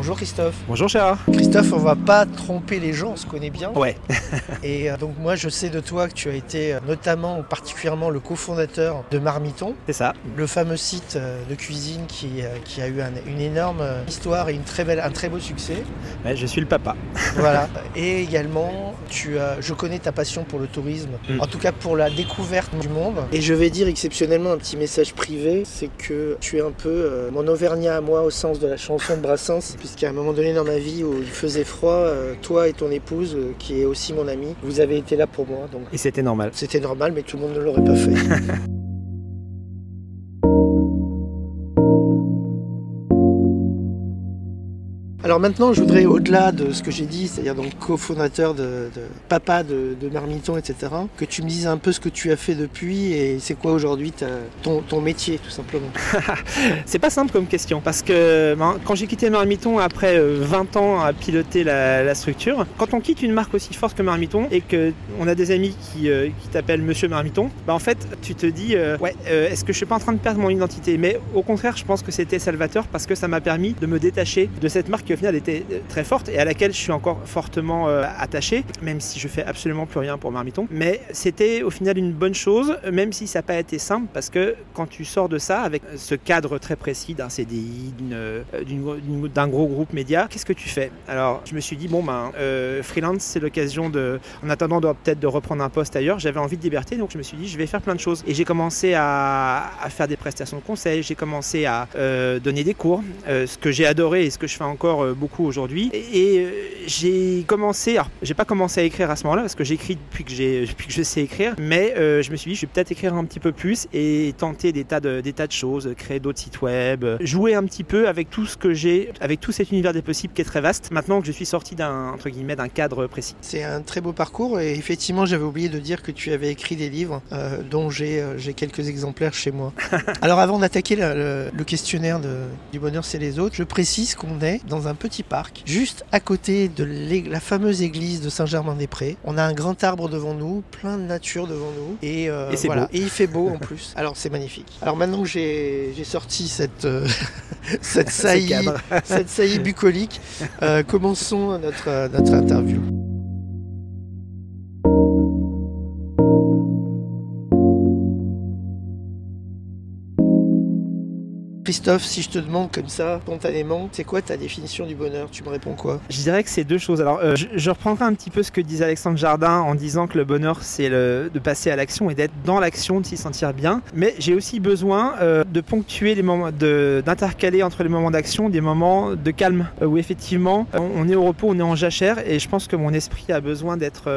Bonjour Christophe. Bonjour Chéra. Christophe, on va pas tromper les gens, on se connaît bien. Ouais. Et donc moi je sais de toi que tu as été notamment ou particulièrement le cofondateur de Marmiton. C'est ça. Le fameux site de cuisine qui a eu une énorme histoire et un très beau succès. Ouais, je suis le papa. Voilà. Et également, je connais ta passion pour le tourisme, en tout cas pour la découverte du monde. Et je vais dire exceptionnellement un petit message privé, c'est que tu es un peu mon Auvergnat à moi au sens de la chanson de Brassens, puisqu'à un moment donné dans ma vie où il faisait froid, toi et ton épouse, qui est aussi mon amie, vous avez été là pour moi. Donc et c'était normal. C'était normal, mais tout le monde ne l'aurait pas fait. Alors maintenant, je voudrais, au-delà de ce que j'ai dit, c'est-à-dire donc cofondateur papa de Marmiton, etc., que tu me dises un peu ce que tu as fait depuis et c'est quoi aujourd'hui ton métier, tout simplement. C'est pas simple comme question, parce que quand j'ai quitté Marmiton après 20 ans à piloter la structure, quand on quitte une marque aussi forte que Marmiton et qu'on a des amis qui t'appellent Monsieur Marmiton, en fait, tu te dis, est-ce que je suis pas en train de perdre mon identité? Mais au contraire, je pense que c'était salvateur parce que ça m'a permis de me détacher de cette marque qui au final était très forte et à laquelle je suis encore fortement attaché, même si je fais absolument plus rien pour Marmiton. Mais c'était au final une bonne chose, même si ça n'a pas été simple, parce que quand tu sors de ça, avec ce cadre très précis d'un CDI, d'un gros groupe média, qu'est-ce que tu fais? Alors je me suis dit, freelance, c'est l'occasion en attendant peut-être de reprendre un poste ailleurs, j'avais envie de liberté, donc je me suis dit, je vais faire plein de choses. Et j'ai commencé à faire des prestations de conseil, j'ai commencé à donner des cours, ce que j'ai adoré et ce que je fais encore beaucoup aujourd'hui. Et j'ai commencé, alors j'ai pas commencé à écrire à ce moment-là parce que j'écris depuis que je sais écrire, mais je me suis dit je vais peut-être écrire un petit peu plus et tenter des tas de choses, créer d'autres sites web, jouer un petit peu avec tout ce que j'ai, avec tout cet univers des possibles qui est très vaste, maintenant que je suis sorti d'un cadre précis. C'est un très beau parcours et effectivement j'avais oublié de dire que tu avais écrit des livres dont j'ai quelques exemplaires chez moi. Alors avant d'attaquer le questionnaire du bonheur c'est les autres, je précise qu'on est dans un petit parc, juste à côté de la fameuse église de Saint-Germain-des-Prés. On a un grand arbre devant nous, plein de nature devant nous, et voilà. Et il fait beau en plus. Alors c'est magnifique. Alors maintenant que j'ai sorti cette saillie bucolique, commençons notre interview. Christophe, si je te demande comme ça, spontanément, c'est quoi ta définition du bonheur? Tu me réponds quoi? Je dirais que c'est deux choses. Alors, je reprendrai un petit peu ce que disait Alexandre Jardin en disant que le bonheur, c'est de passer à l'action et d'être dans l'action, de s'y sentir bien. Mais j'ai aussi besoin de ponctuer les moments, d'intercaler entre les moments d'action des moments de calme où effectivement, on est au repos, on est en jachère et je pense que mon esprit a besoin d'être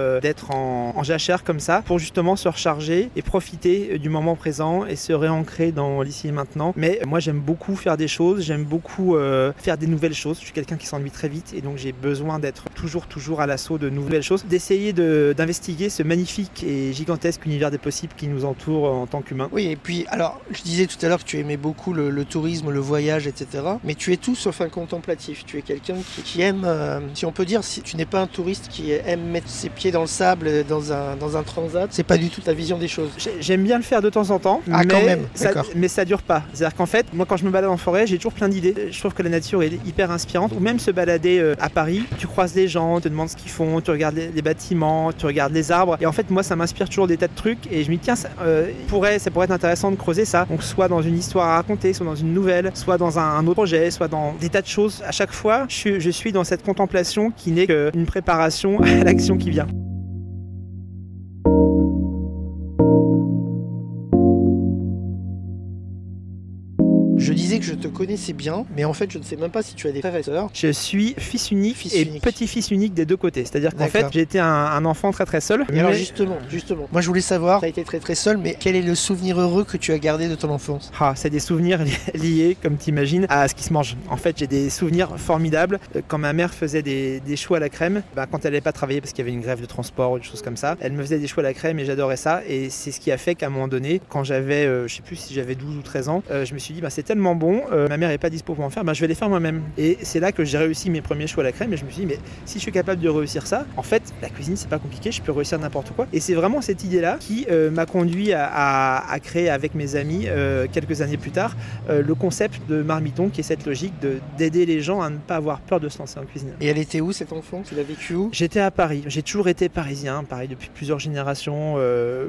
en jachère comme ça pour justement se recharger et profiter du moment présent et se réancrer dans l'ici et maintenant. Mais moi, j'aime beaucoup faire des choses, j'aime beaucoup faire des nouvelles choses. Je suis quelqu'un qui s'ennuie très vite et donc j'ai besoin d'être toujours à l'assaut de nouvelles choses, d'essayer d'investiguer ce magnifique et gigantesque univers des possibles qui nous entoure en tant qu'humains. Oui, et puis alors je disais tout à l'heure que tu aimais beaucoup le tourisme, le voyage, etc. Mais tu es tout sauf un contemplatif. Tu es quelqu'un qui aime, si on peut dire, si tu n'es pas un touriste qui aime mettre ses pieds dans le sable dans un transat, c'est pas du tout ta vision des choses. J'aime bien le faire de temps en temps, mais ça dure pas. C'est-à-dire qu'en fait, moi quand je me balade en forêt, j'ai toujours plein d'idées. Je trouve que la nature est hyper inspirante. Ou même se balader à Paris, tu croises les gens, tu te demandes ce qu'ils font, tu regardes les bâtiments, tu regardes les arbres. Et en fait, moi, ça m'inspire toujours des tas de trucs. Et je me dis, tiens, ça pourrait être intéressant de creuser ça. Donc, soit dans une histoire à raconter, soit dans une nouvelle, soit dans un autre projet, soit dans des tas de choses. À chaque fois, je suis dans cette contemplation qui n'est qu'une préparation à l'action qui vient. Je disais que je te connaissais bien, mais en fait, je ne sais même pas si tu as des frères et sœurs. Je suis fils unique petit-fils unique des deux côtés. C'est-à-dire qu'en fait, j'ai été un enfant très seul. Et alors justement, moi je voulais savoir, tu as été très seul, mais quel est le souvenir heureux que tu as gardé de ton enfance? C'est des souvenirs liés, comme tu imagines, à ce qui se mange. En fait, j'ai des souvenirs formidables. Quand ma mère faisait des choux à la crème, quand elle n'allait pas travailler parce qu'il y avait une grève de transport ou des choses comme ça, elle me faisait des choux à la crème et j'adorais ça. Et c'est ce qui a fait qu'à un moment donné, quand j'avais, je sais plus si j'avais 12 ou 13 ans, je me suis dit, c'est tellement tellement bon, ma mère n'est pas dispo pour en faire, je vais les faire moi-même. Et c'est là que j'ai réussi mes premiers choux à la crème et je me suis dit, mais si je suis capable de réussir ça, en fait, la cuisine, c'est pas compliqué, je peux réussir n'importe quoi. Et c'est vraiment cette idée-là qui m'a conduit à créer avec mes amis, quelques années plus tard, le concept de Marmiton, qui est cette logique d'aider les gens à ne pas avoir peur de se lancer en cuisine. Et elle était où, cet enfant? Tu l'as vécu où? J'étais à Paris. J'ai toujours été parisien, pareil depuis plusieurs générations,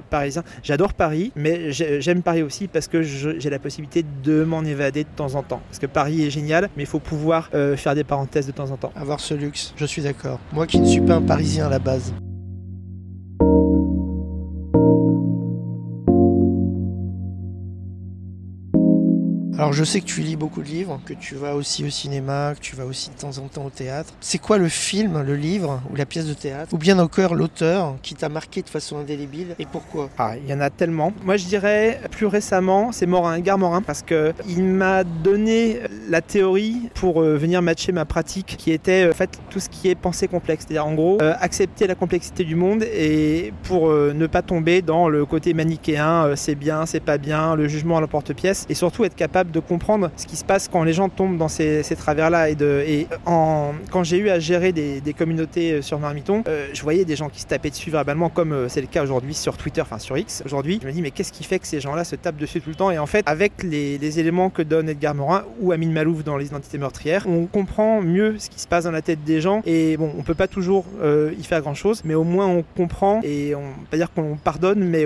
parisien. J'adore Paris, mais j'aime Paris aussi parce que j'ai la possibilité de m'en évader de temps en temps. Parce que Paris est génial, mais il faut pouvoir faire des parenthèses de temps en temps. Avoir ce luxe, je suis d'accord. Moi qui ne suis pas un Parisien à la base. Alors je sais que tu lis beaucoup de livres, que tu vas aussi au cinéma, que tu vas aussi de temps en temps au théâtre. C'est quoi le film, le livre ou la pièce de théâtre, ou bien encore l'auteur qui t'a marqué de façon indélébile et pourquoi? Il y en a tellement. Moi je dirais plus récemment, c'est Morin, Edgar Morin, parce qu'il m'a donné la théorie pour venir matcher ma pratique qui était en fait tout ce qui est pensée complexe. C'est-à-dire en gros accepter la complexité du monde et pour ne pas tomber dans le côté manichéen, c'est bien, c'est pas bien, le jugement à l'emporte-pièce et surtout être capable de comprendre ce qui se passe quand les gens tombent dans ces travers-là. Quand j'ai eu à gérer des communautés sur Marmiton, je voyais des gens qui se tapaient dessus verbalement, comme c'est le cas aujourd'hui sur Twitter, enfin sur X. Aujourd'hui, je me dis, mais qu'est-ce qui fait que ces gens-là se tapent dessus tout le temps? Et en fait, avec les éléments que donne Edgar Morin ou Amin Malouf dans Les Identités meurtrières, on comprend mieux ce qui se passe dans la tête des gens. Et bon, on peut pas toujours y faire grand-chose, mais au moins on comprend et on peut pas dire qu'on pardonne, mais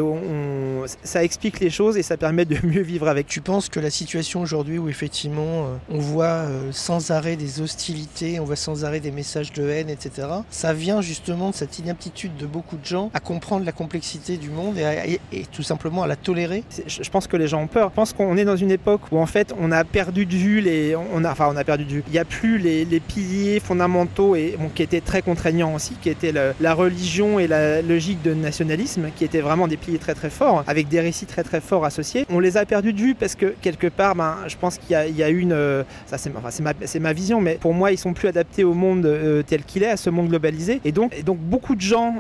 ça explique les choses et ça permet de mieux vivre avec. Tu penses que la situation aujourd'hui où effectivement on voit sans arrêt des hostilités, on voit sans arrêt des messages de haine, etc. Ça vient justement de cette inaptitude de beaucoup de gens à comprendre la complexité du monde et tout simplement à la tolérer? Je pense que les gens ont peur. Je pense qu'on est dans une époque où en fait on a perdu de vue on a perdu de vue. Il n'y a plus les piliers fondamentaux qui étaient très contraignants aussi, qui étaient la religion et la logique de nationalisme, qui étaient vraiment des piliers très très forts, avec des récits très très forts associés. On les a perdus de vue parce que quelque part, je pense qu'il y a une... ça c'est ma vision, mais pour moi, ils sont plus adaptés au monde tel qu'il est, à ce monde globalisé. Et donc beaucoup de gens,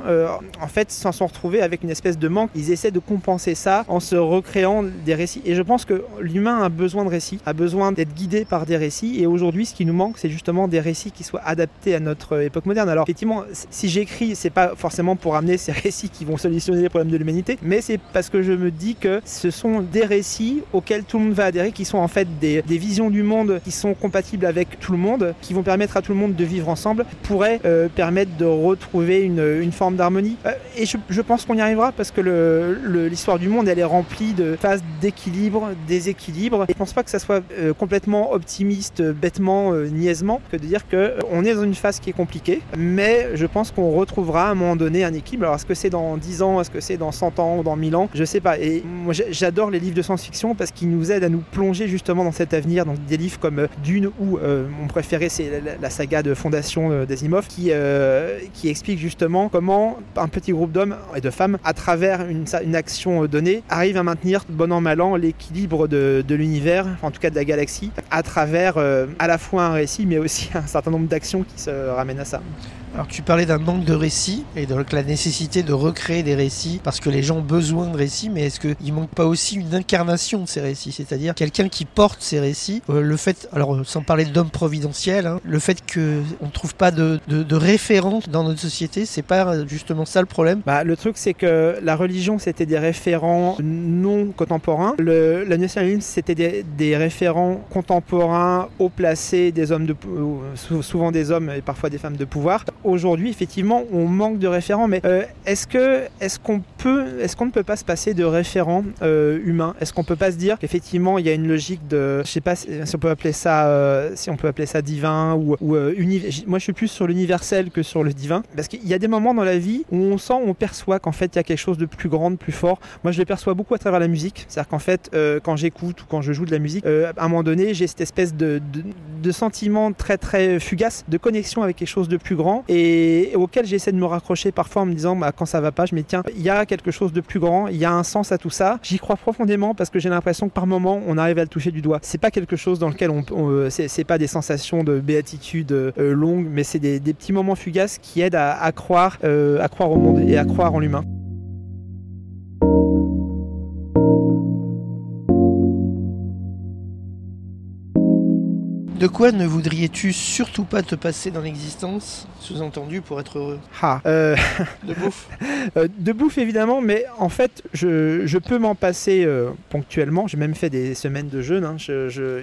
en fait, s'en sont retrouvés avec une espèce de manque. Ils essaient de compenser ça en se recréant des récits. Et je pense que l'humain a besoin de récits, a besoin d'être guidé par des récits. Et aujourd'hui, ce qui nous manque, c'est justement des récits qui soient adaptés à notre époque moderne. Alors, effectivement, si j'écris, c'est pas forcément pour amener ces récits qui vont solutionner les problèmes de l'humanité, mais c'est parce que je me dis que ce sont des récits auxquels tout le monde va adhérer, qui sont en fait des visions du monde qui sont compatibles avec tout le monde, qui vont permettre à tout le monde de vivre ensemble, pourraient permettre de retrouver une forme d'harmonie. Et je pense qu'on y arrivera parce que l'histoire du monde, elle est remplie de phases d'équilibre, déséquilibre. Et je pense pas que ça soit complètement optimiste, bêtement, niaisement, que de dire qu'on est dans une phase qui est compliquée, mais je pense qu'on retrouvera à un moment donné un équilibre. Alors est-ce que c'est dans 10 ans, est-ce que c'est dans 100 ans ou dans 1000 ans, je sais pas. Et moi j'adore les livres de science-fiction parce qu'ils nous aident à nous plonger justement dans cet avenir, donc des livres comme Dune ou mon préféré c'est la saga de Fondation d'Asimov qui explique justement comment un petit groupe d'hommes et de femmes à travers une action donnée arrive à maintenir bon an mal an l'équilibre de l'univers, en tout cas de la galaxie, à travers à la fois un récit mais aussi un certain nombre d'actions qui se ramènent à ça. Alors tu parlais d'un manque de récits et de la nécessité de recréer des récits parce que les gens ont besoin de récits, mais est-ce qu'il manque pas aussi une incarnation de ces récits, c'est-à-dire quelqu'un qui porte ces récits, le fait, alors sans parler d'homme providentiel, le fait qu'on ne trouve pas de référents dans notre société, c'est pas justement ça le problème? Le truc c'est que la religion c'était des référents non contemporains, le nationalisme c'était des référents contemporains haut placés, des hommes souvent des hommes et parfois des femmes de pouvoir. Aujourd'hui, effectivement, on manque de référents, mais est-ce qu'on ne peut pas se passer de référents humains? Est-ce qu'on peut pas se dire qu'effectivement il y a une logique de, je sais pas si on peut appeler ça divin ou moi je suis plus sur l'universel que sur le divin, parce qu'il y a des moments dans la vie où on perçoit qu'en fait il y a quelque chose de plus grand, de plus fort. Moi je le perçois beaucoup à travers la musique, c'est-à-dire qu'en fait quand j'écoute ou quand je joue de la musique, à un moment donné j'ai cette espèce de sentiment très très fugace de connexion avec quelque chose de plus grand et auquel j'essaie de me raccrocher parfois en me disant quand ça va pas, je me dis tiens, il y a quelque chose de plus grand, il y a un sens à tout ça. J'y crois profondément parce que j'ai l'impression que par moment on arrive à le toucher du doigt. C'est pas quelque chose dans lequel c'est pas des sensations de béatitude longues, mais c'est des petits moments fugaces qui aident à croire au monde et à croire en l'humain. De quoi ne voudriez-tu surtout pas te passer dans l'existence, sous-entendu pour être heureux? De bouffe. De bouffe évidemment, mais en fait je peux m'en passer ponctuellement. J'ai même fait des semaines de jeûne,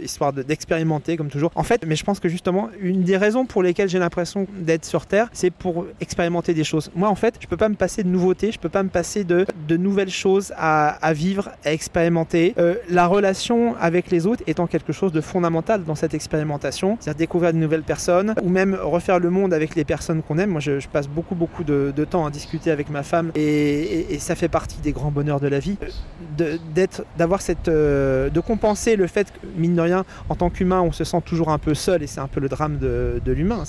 histoire d'expérimenter comme toujours. En fait, mais je pense que justement une des raisons pour lesquelles j'ai l'impression d'être sur Terre, c'est pour expérimenter des choses. Moi en fait, je peux pas me passer de nouveautés, je peux pas me passer de nouvelles choses à vivre, à expérimenter. La relation avec les autres étant quelque chose de fondamental dans cette expérimentation, c'est-à-dire découvrir de nouvelles personnes ou même refaire le monde avec les personnes qu'on aime. Moi je passe beaucoup de temps à discuter avec ma femme et ça fait partie des grands bonheurs de la vie, d'avoir de compenser le fait que, mine de rien, en tant qu'humain on se sent toujours un peu seul, et c'est un peu le drame de l'humain.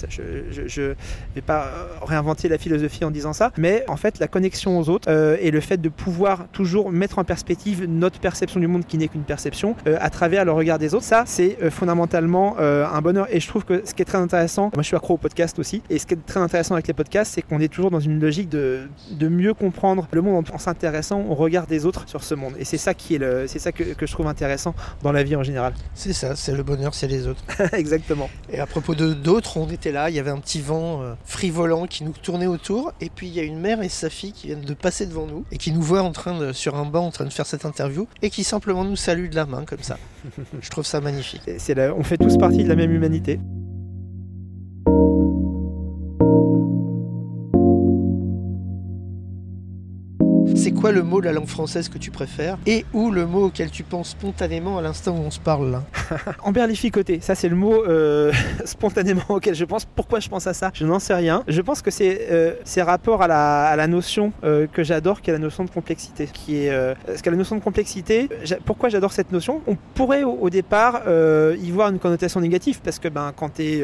Je vais pas réinventer la philosophie en disant ça, mais en fait la connexion aux autres et le fait de pouvoir toujours mettre en perspective notre perception du monde qui n'est qu'une perception à travers le regard des autres, ça c'est fondamentalement un bonheur. Et je trouve que ce qui est très intéressant, moi je suis accro au podcast aussi, et ce qui est très intéressant avec les podcasts, c'est qu'on est toujours dans une logique de mieux comprendre le monde en s'intéressant au regard des autres sur ce monde, et c'est ça c'est ça que je trouve intéressant dans la vie en général. C'est ça, c'est le bonheur, c'est les autres. Exactement. Et à propos d'autres, on était là, il y avait un petit vent frivolant qui nous tournait autour, et puis il y a une mère et sa fille qui viennent de passer devant nous et qui nous voient sur un banc en train de faire cette interview et qui simplement nous saluent de la main comme ça. Je trouve ça magnifique. On fait tous partie de la même humanité. C'est quoi le mot de la langue française que tu préfères et ou le mot auquel tu penses spontanément à l'instant où on se parle là? Emberlificoté, ça c'est le mot spontanément auquel je pense. Pourquoi je pense à ça? Je n'en sais rien. Je pense que c'est rapport à la notion que j'adore, qui est la notion de complexité. Parce que la notion de complexité, pourquoi j'adore cette notion? On pourrait au départ y voir une connotation négative, parce que quand tu es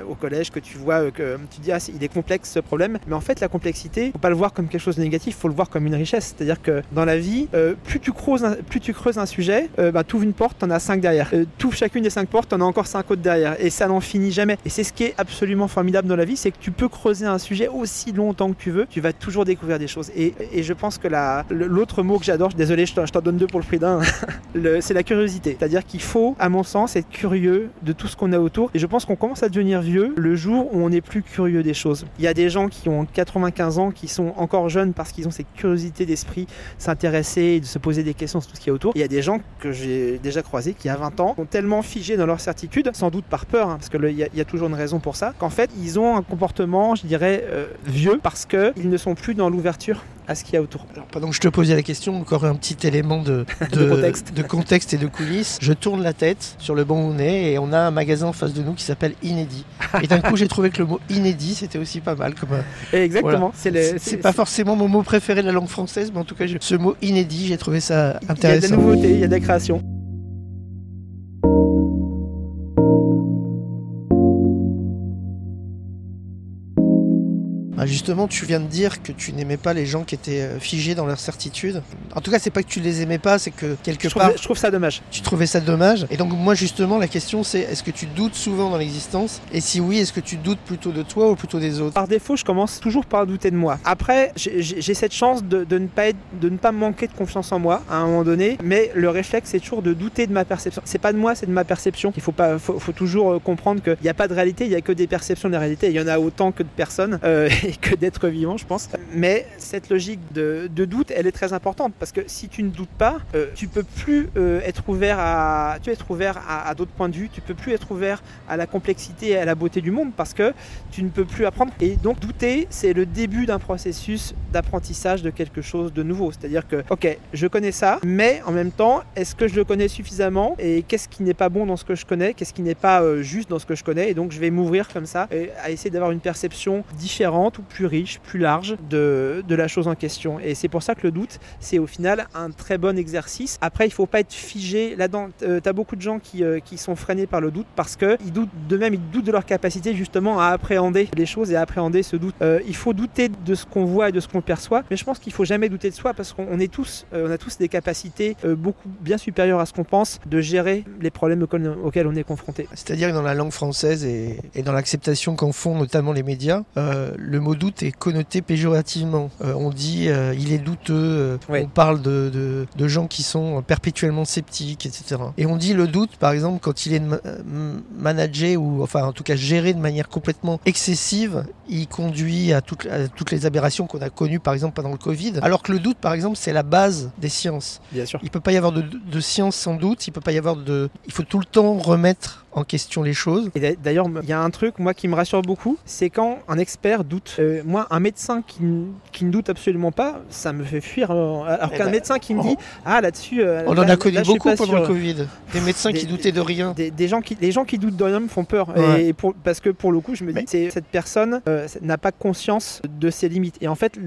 au collège, que tu vois, que tu dis il est complexe ce problème, mais en fait la complexité, faut pas le voir comme quelque chose de négatif, faut le voir comme une richesse. C'est-à-dire que dans la vie, plus tu creuses un sujet, tu ouvres une porte, t'en as 5 derrière. Tu ouvres chacune des 5 portes, t'en as encore 5 autres derrière. Et ça n'en finit jamais. Et c'est ce qui est absolument formidable dans la vie, c'est que tu peux creuser un sujet aussi longtemps que tu veux, tu vas toujours découvrir des choses. Et je pense que l'autre mot que j'adore, désolé, je t'en donne 2 pour le prix d'un, c'est la curiosité. C'est-à-dire qu'il faut, à mon sens, être curieux de tout ce qu'on a autour. Et je pense qu'on commence à devenir vieux le jour où on n'est plus curieux des choses. Il y a des gens qui ont 95 ans, qui sont encore jeunes parce qu'ils ont cette curiosité d'esprit, s'intéresser et de se poser des questions sur tout ce qu'il y a autour. Il y a des gens que j'ai déjà croisés qui, à 20 ans, sont tellement figés dans leur certitude, sans doute par peur, parce qu'il y a toujours une raison pour ça, qu'en fait, ils ont un comportement, je dirais, vieux, parce qu'ils ne sont plus dans l'ouverture à ce qu'il y a autour. Alors, pendant que je te posais la question, encore un petit élément de contexte et de coulisses. Je tourne la tête sur le banc où on est et on a un magasin en face de nous qui s'appelle Inédit. Et d'un coup, j'ai trouvé que le mot inédit, c'était aussi pas mal. Exactement. Voilà. C'est pas forcément mon mot préféré de la langue française, mais en tout cas, ce mot inédit, j'ai trouvé ça intéressant. Il y a des nouveautés, il y a des créations. Justement, tu viens de dire que tu n'aimais pas les gens qui étaient figés dans leur certitude. En tout cas, c'est pas que tu les aimais pas, c'est que quelque part... Je trouve ça dommage. Tu trouvais ça dommage. Et donc moi, justement, la question c'est, est-ce que tu doutes souvent dans l'existence? Et si oui, est-ce que tu doutes plutôt de toi ou plutôt des autres? Par défaut, je commence toujours par douter de moi. Après, j'ai cette chance de ne pas manquer de confiance en moi à un moment donné, mais le réflexe, c'est toujours de douter de ma perception. C'est pas de moi, c'est de ma perception. Il faut toujours comprendre qu'il n'y a pas de réalité, il n'y a que des perceptions de la réalité. Il y en a autant que de personnes. Et que d'être vivant, je pense. Mais cette logique de doute, elle est très importante, parce que si tu ne doutes pas, tu peux plus être ouvert à d'autres points de vue, tu peux plus être ouvert à la complexité et à la beauté du monde, parce que tu ne peux plus apprendre. Et donc douter, c'est le début d'un processus d'apprentissage de quelque chose de nouveau. C'est-à-dire que, ok, je connais ça, mais en même temps, est-ce que je le connais suffisamment, et qu'est-ce qui n'est pas bon dans ce que je connais, qu'est-ce qui n'est pas juste dans ce que je connais, et donc je vais m'ouvrir comme ça à essayer d'avoir une perception différente ou plus riche, plus large de la chose en question. Et c'est pour ça que le doute, c'est au final un très bon exercice. Après, il ne faut pas être figé là-dedans. Tu as beaucoup de gens qui sont freinés par le doute parce qu'ils doutent d'eux-mêmes, ils doutent de leur capacité justement à appréhender les choses et à appréhender ce doute. Il faut douter de ce qu'on voit et de ce qu'on perçoit, mais je pense qu'il ne faut jamais douter de soi, parce qu'on on a tous des capacités beaucoup bien supérieures à ce qu'on pense de gérer les problèmes auxquels on est confronté. C'est-à-dire que dans la langue française et dans l'acceptation qu'en font notamment les médias, le mot doute doute est connoté péjorativement. On dit il est douteux, Ouais. on parle de gens qui sont perpétuellement sceptiques, etc. Et on dit le doute, par exemple, quand il est managé ou enfin en tout cas géré de manière complètement excessive, il conduit à toutes les aberrations qu'on a connues par exemple pendant le Covid. Alors que le doute, par exemple, c'est la base des sciences. Bien sûr. Il peut pas y avoir de science sans doute, il peut pas y avoir il faut tout le temps remettre en question les choses. Et d'ailleurs, il y a un truc, moi, qui me rassure beaucoup, c'est quand un expert doute. Moi, un médecin qui ne doute absolument pas, ça me fait fuir. Alors qu'un médecin qui me dit, là-dessus... on en a connu là, je suis beaucoup pas pendant sûr. le Covid. Des médecins qui doutaient de rien. Les gens qui doutent de rien me font peur. Ouais. Parce que pour le coup, je me dis, cette personne n'a pas conscience de ses limites. Et en fait,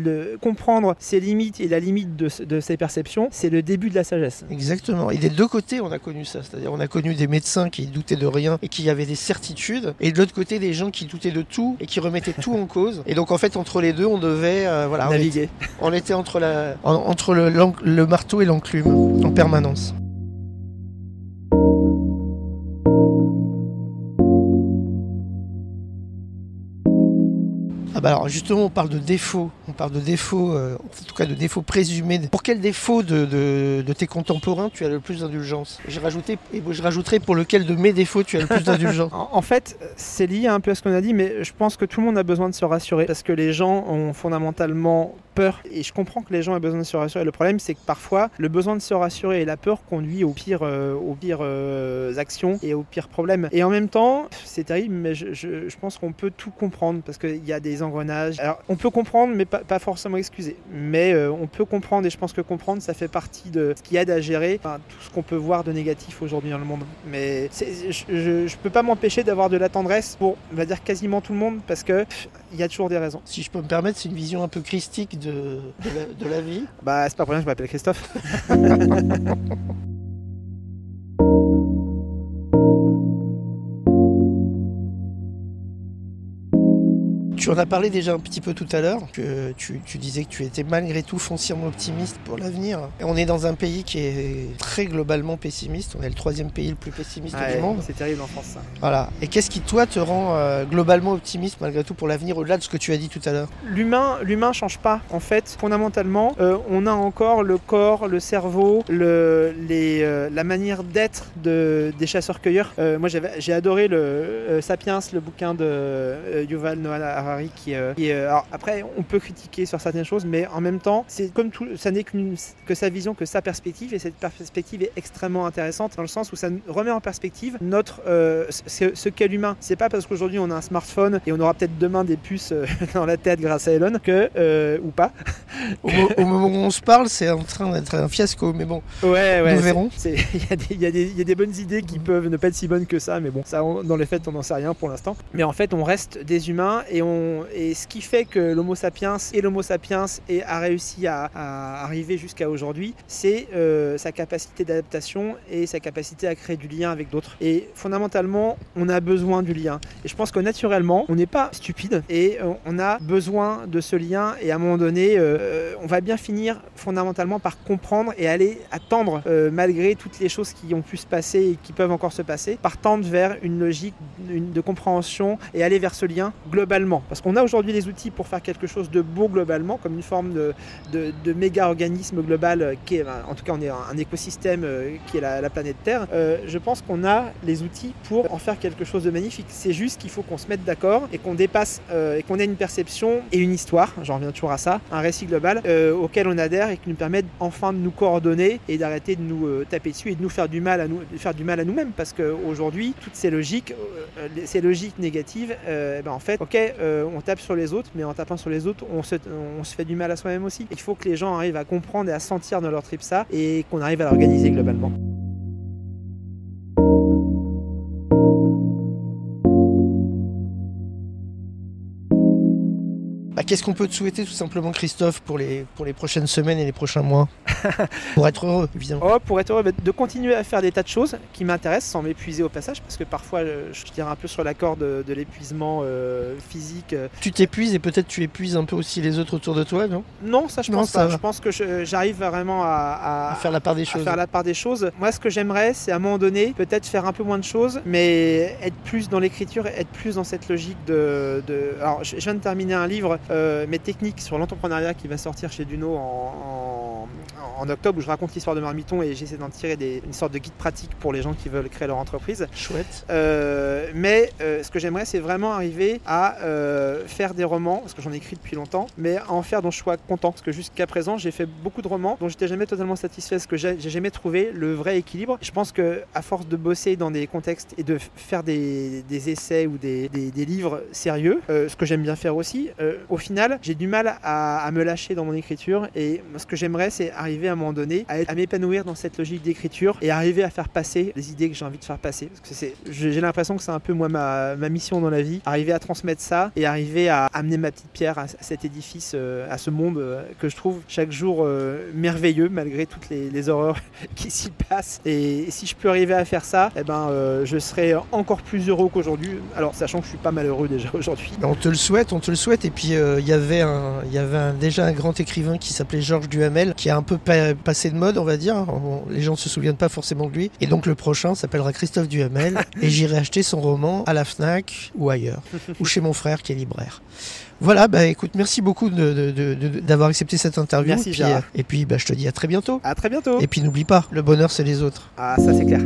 comprendre ses limites et la limite de ses perceptions, c'est le début de la sagesse. Exactement. Et des deux côtés, on a connu ça. C'est-à-dire, on a connu des médecins qui doutaient de rien et qui avaient des certitudes. Et de l'autre côté, des gens qui doutaient de tout et qui remettaient tout en cause. Et donc, en fait, entre les deux, on devait naviguer. On était entre le marteau et l'enclume en permanence. Alors justement, on parle de défauts, en tout cas de défauts présumés. Pour quel défaut de tes contemporains tu as le plus d'indulgence ? Je rajouterai pour lequel de mes défauts tu as le plus d'indulgence. En fait, c'est lié un peu à ce qu'on a dit, mais je pense que tout le monde a besoin de se rassurer parce que les gens ont fondamentalement peur et je comprends que les gens aient besoin de se rassurer. Le problème, c'est que parfois, le besoin de se rassurer et la peur conduit aux pires actions et aux pires problèmes. Et en même temps, c'est terrible, mais je pense qu'on peut tout comprendre parce qu'il y a des engrenages. Alors, on peut comprendre, mais pas forcément excuser. Mais on peut comprendre et je pense que comprendre, ça fait partie de ce qui aide à gérer tout ce qu'on peut voir de négatif aujourd'hui dans le monde. Mais je peux pas m'empêcher d'avoir de la tendresse pour, on va dire, quasiment tout le monde parce que il y a toujours des raisons. Si je peux me permettre, c'est une vision un peu christique de la vie. Bah, c'est pas pour rien que je m'appelle Christophe. Tu en as parlé déjà un petit peu tout à l'heure, que tu disais que tu étais malgré tout foncièrement optimiste pour l'avenir. Et on est dans un pays qui est très globalement pessimiste, on est le 3e pays le plus pessimiste du monde. C'est terrible en France ça. Voilà. Et qu'est-ce qui toi te rend globalement optimiste malgré tout pour l'avenir, au-delà de ce que tu as dit tout à l'heure ? L'humain change pas. En fait, fondamentalement, on a encore le corps, le cerveau, la manière d'être des chasseurs-cueilleurs. Moi j'ai adoré le Sapiens, le bouquin de Yuval Noah Harari alors après on peut critiquer sur certaines choses, mais en même temps c'est comme tout, ça n'est que sa vision, que sa perspective, et cette perspective est extrêmement intéressante dans le sens où ça remet en perspective ce qu'est l'humain. C'est pas parce qu'aujourd'hui on a un smartphone et on aura peut-être demain des puces dans la tête grâce à Elon ou pas. Au moment où on se parle, c'est en train d'être un fiasco, mais bon, nous verrons. Il y a des bonnes idées qui peuvent ne pas être si bonnes que ça, mais bon, ça dans les faits on n'en sait rien pour l'instant. Mais en fait on reste des humains et ce qui fait que l'Homo sapiens a réussi à arriver jusqu'à aujourd'hui, c'est sa capacité d'adaptation et sa capacité à créer du lien avec d'autres. Et fondamentalement, on a besoin du lien. Et je pense que naturellement, on n'est pas stupide et on a besoin de ce lien. Et à un moment donné, on va bien finir fondamentalement par comprendre et aller attendre, malgré toutes les choses qui ont pu se passer et qui peuvent encore se passer, par tendre vers une logique de compréhension et aller vers ce lien globalement. Parce qu'on a aujourd'hui les outils pour faire quelque chose de beau globalement, comme une forme de méga-organisme global qui est, en tout cas on est un écosystème qui est la planète Terre. Je pense qu'on a les outils pour en faire quelque chose de magnifique. C'est juste qu'il faut qu'on se mette d'accord et qu'on dépasse et qu'on ait une perception et une histoire, j'en reviens toujours à ça, un récit global auquel on adhère et qui nous permet enfin de nous coordonner et d'arrêter de nous taper dessus et de nous faire du mal à nous-mêmes, parce qu'aujourd'hui toutes ces logiques négatives, en fait, on tape sur les autres, mais en tapant sur les autres, on se fait du mal à soi-même aussi. Il faut que les gens arrivent à comprendre et à sentir dans leur trip ça, et qu'on arrive à l'organiser globalement. Qu'est-ce qu'on peut te souhaiter tout simplement, Christophe, pour les prochaines semaines et les prochains mois? Pour être heureux, évidemment. Pour être heureux, de continuer à faire des tas de choses qui m'intéressent sans m'épuiser au passage, parce que parfois je tire un peu sur la corde de l'épuisement physique. Tu t'épuises et peut-être tu épuises un peu aussi les autres autour de toi, non? Non, ça je pense pas. Je pense que j'arrive vraiment à faire la part des choses. Moi, ce que j'aimerais, c'est à un moment donné, peut-être faire un peu moins de choses, mais être plus dans l'écriture, être plus dans cette logique Alors, je viens de terminer un livre mes techniques sur l'entrepreneuriat qui va sortir chez Duno en octobre, où je raconte l'histoire de Marmiton et j'essaie d'en tirer une sorte de guide pratique pour les gens qui veulent créer leur entreprise. Chouette. Mais ce que j'aimerais, c'est vraiment arriver à faire des romans, parce que j'en ai écrit depuis longtemps, mais à en faire dont je sois content. Parce que jusqu'à présent, j'ai fait beaucoup de romans dont j'étais jamais totalement satisfait, parce que j'ai jamais trouvé le vrai équilibre. Je pense qu'à force de bosser dans des contextes et de faire des essais ou des livres sérieux, ce que j'aime bien faire aussi, au final, j'ai du mal à me lâcher dans mon écriture. Et ce que j'aimerais, c'est arriver à un moment donné à m'épanouir dans cette logique d'écriture et arriver à faire passer les idées que j'ai envie de faire passer. Parce que j'ai l'impression que c'est un peu moi ma mission dans la vie, arriver à transmettre ça et arriver à amener ma petite pierre à cet édifice, à ce monde que je trouve chaque jour merveilleux malgré toutes les horreurs qui s'y passent. Et si je peux arriver à faire ça, eh ben, je serai encore plus heureux qu'aujourd'hui. Alors sachant que je suis pas malheureux déjà aujourd'hui. On te le souhaite. Et puis il y avait déjà un grand écrivain qui s'appelait Georges Duhamel, qui a un peu passé de mode, on va dire. Bon, les gens ne se souviennent pas forcément de lui. Et donc le prochain s'appellera Christophe Duhamel. Et j'irai acheter son roman à la Fnac ou ailleurs, ou chez mon frère qui est libraire. Voilà, bah écoute, merci beaucoup d'avoir accepté cette interview. Merci, Gérard. Et puis je te dis à très bientôt. À très bientôt. Et puis n'oublie pas, le bonheur c'est les autres. Ah, ça c'est clair.